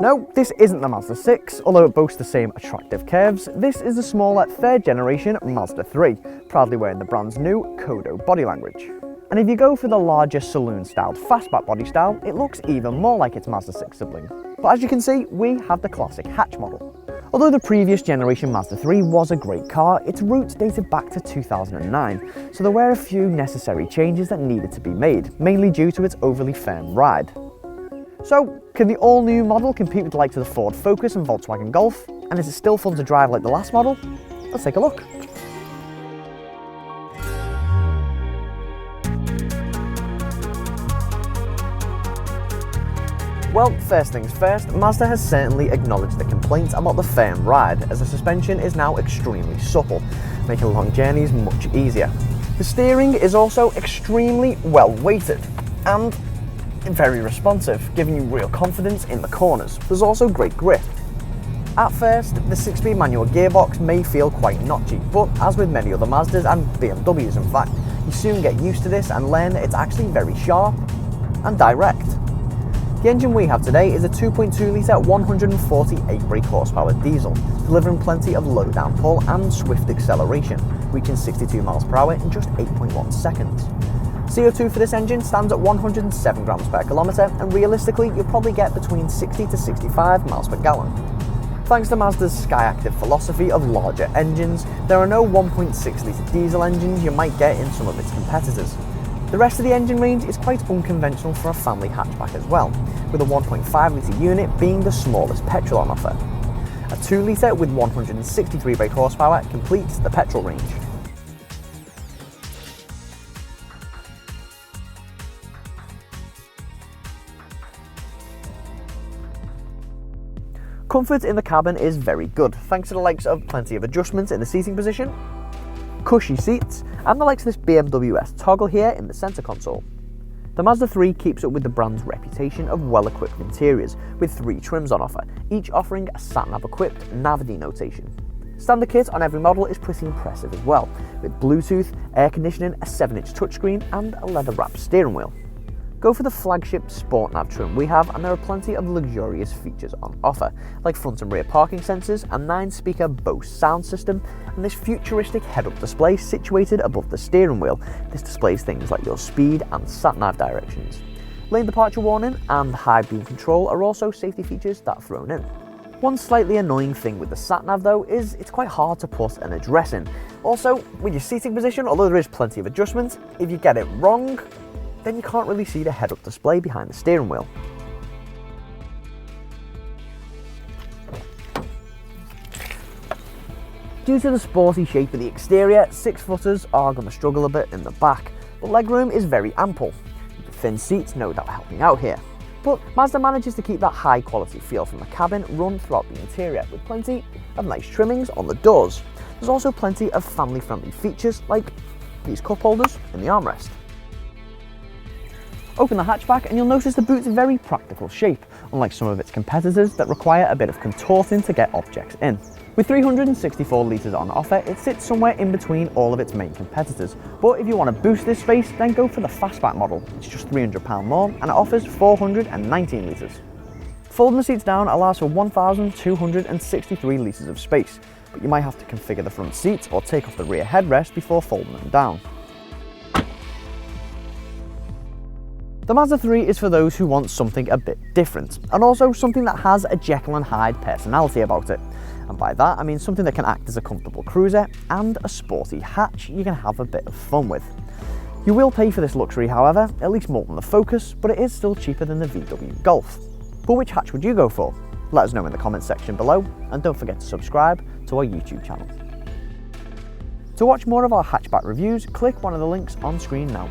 No, this isn't the Mazda 6, although it boasts the same attractive curves. This is the smaller third generation Mazda 3, proudly wearing the brand's new KODO body language. And if you go for the larger saloon-styled fastback body style, it looks even more like its Mazda 6 sibling. But as you can see, we have the classic hatch model. Although the previous generation Mazda 3 was a great car, its roots dated back to 2009, so there were a few necessary changes that needed to be made, mainly due to its overly firm ride. So, can the all-new model compete with the likes of the Ford Focus and Volkswagen Golf? And is it still fun to drive like the last model? Let's take a look. Well, first things first, Mazda has certainly acknowledged the complaints about the firm ride, as the suspension is now extremely supple, making long journeys much easier. The steering is also extremely well weighted and very responsive, giving you real confidence in the corners. There's also great grip. At first, the 6-speed manual gearbox may feel quite notchy, but as with many other Mazdas and BMWs in fact, you soon get used to this and learn that it's actually very sharp and direct. The engine we have today is a 2.2 litre 148 brake horsepower diesel, delivering plenty of low down pull and swift acceleration, reaching 62 miles per hour in just 8.1 seconds. CO2 for this engine stands at 107 grams per kilometre, and realistically you'll probably get between 60 to 65 miles per gallon. Thanks to Mazda's Skyactiv philosophy of larger engines, there are no 1.6 litre diesel engines you might get in some of its competitors. The rest of the engine range is quite unconventional for a family hatchback as well, with a 1.5 litre unit being the smallest petrol on offer. A 2 litre with 163 brake horsepower completes the petrol range. Comfort in the cabin is very good, thanks to the likes of plenty of adjustments in the seating position, cushy seats, and the likes of this BMW S toggle here in the centre console. The Mazda 3 keeps up with the brand's reputation of well-equipped interiors, with 3 trims on offer, each offering a sat-nav-equipped nav notation. Standard kit on every model is pretty impressive as well, with Bluetooth, air conditioning, a 7-inch touchscreen, and a leather-wrapped steering wheel. Go for the flagship Sport Nav trim we have, and there are plenty of luxurious features on offer, like front and rear parking sensors, a 9-speaker Bose sound system, and this futuristic head-up display situated above the steering wheel. This displays things like your speed and sat-nav directions. Lane departure warning and high beam control are also safety features that are thrown in. One slightly annoying thing with the sat-nav though is it's quite hard to put an address in. Also, with your seating position, although there is plenty of adjustments, if you get it wrong, then you can't really see the head-up display behind the steering wheel. Due to the sporty shape of the exterior, 6-footers are going to struggle a bit in the back, but legroom is very ample. The thin seats no doubt helping out here. But Mazda manages to keep that high-quality feel from the cabin run throughout the interior, with plenty of nice trimmings on the doors. There's also plenty of family-friendly features like these cup holders in the armrest. Open the hatchback and you'll notice the boot's very practical shape, unlike some of its competitors that require a bit of contorting to get objects in. With 364 litres on offer, it sits somewhere in between all of its main competitors, but if you want to boost this space, then go for the fastback model. It's just £300 more and it offers 419 litres. Folding the seats down allows for 1,263 litres of space, but you might have to configure the front seats or take off the rear headrest before folding them down. The Mazda 3 is for those who want something a bit different, and also something that has a Jekyll and Hyde personality about it. And by that I mean something that can act as a comfortable cruiser and a sporty hatch you can have a bit of fun with. You will pay for this luxury however, at least more than the Focus, but it is still cheaper than the VW Golf. But which hatch would you go for? Let us know in the comments section below, and don't forget to subscribe to our YouTube channel. To watch more of our hatchback reviews, click one of the links on screen now.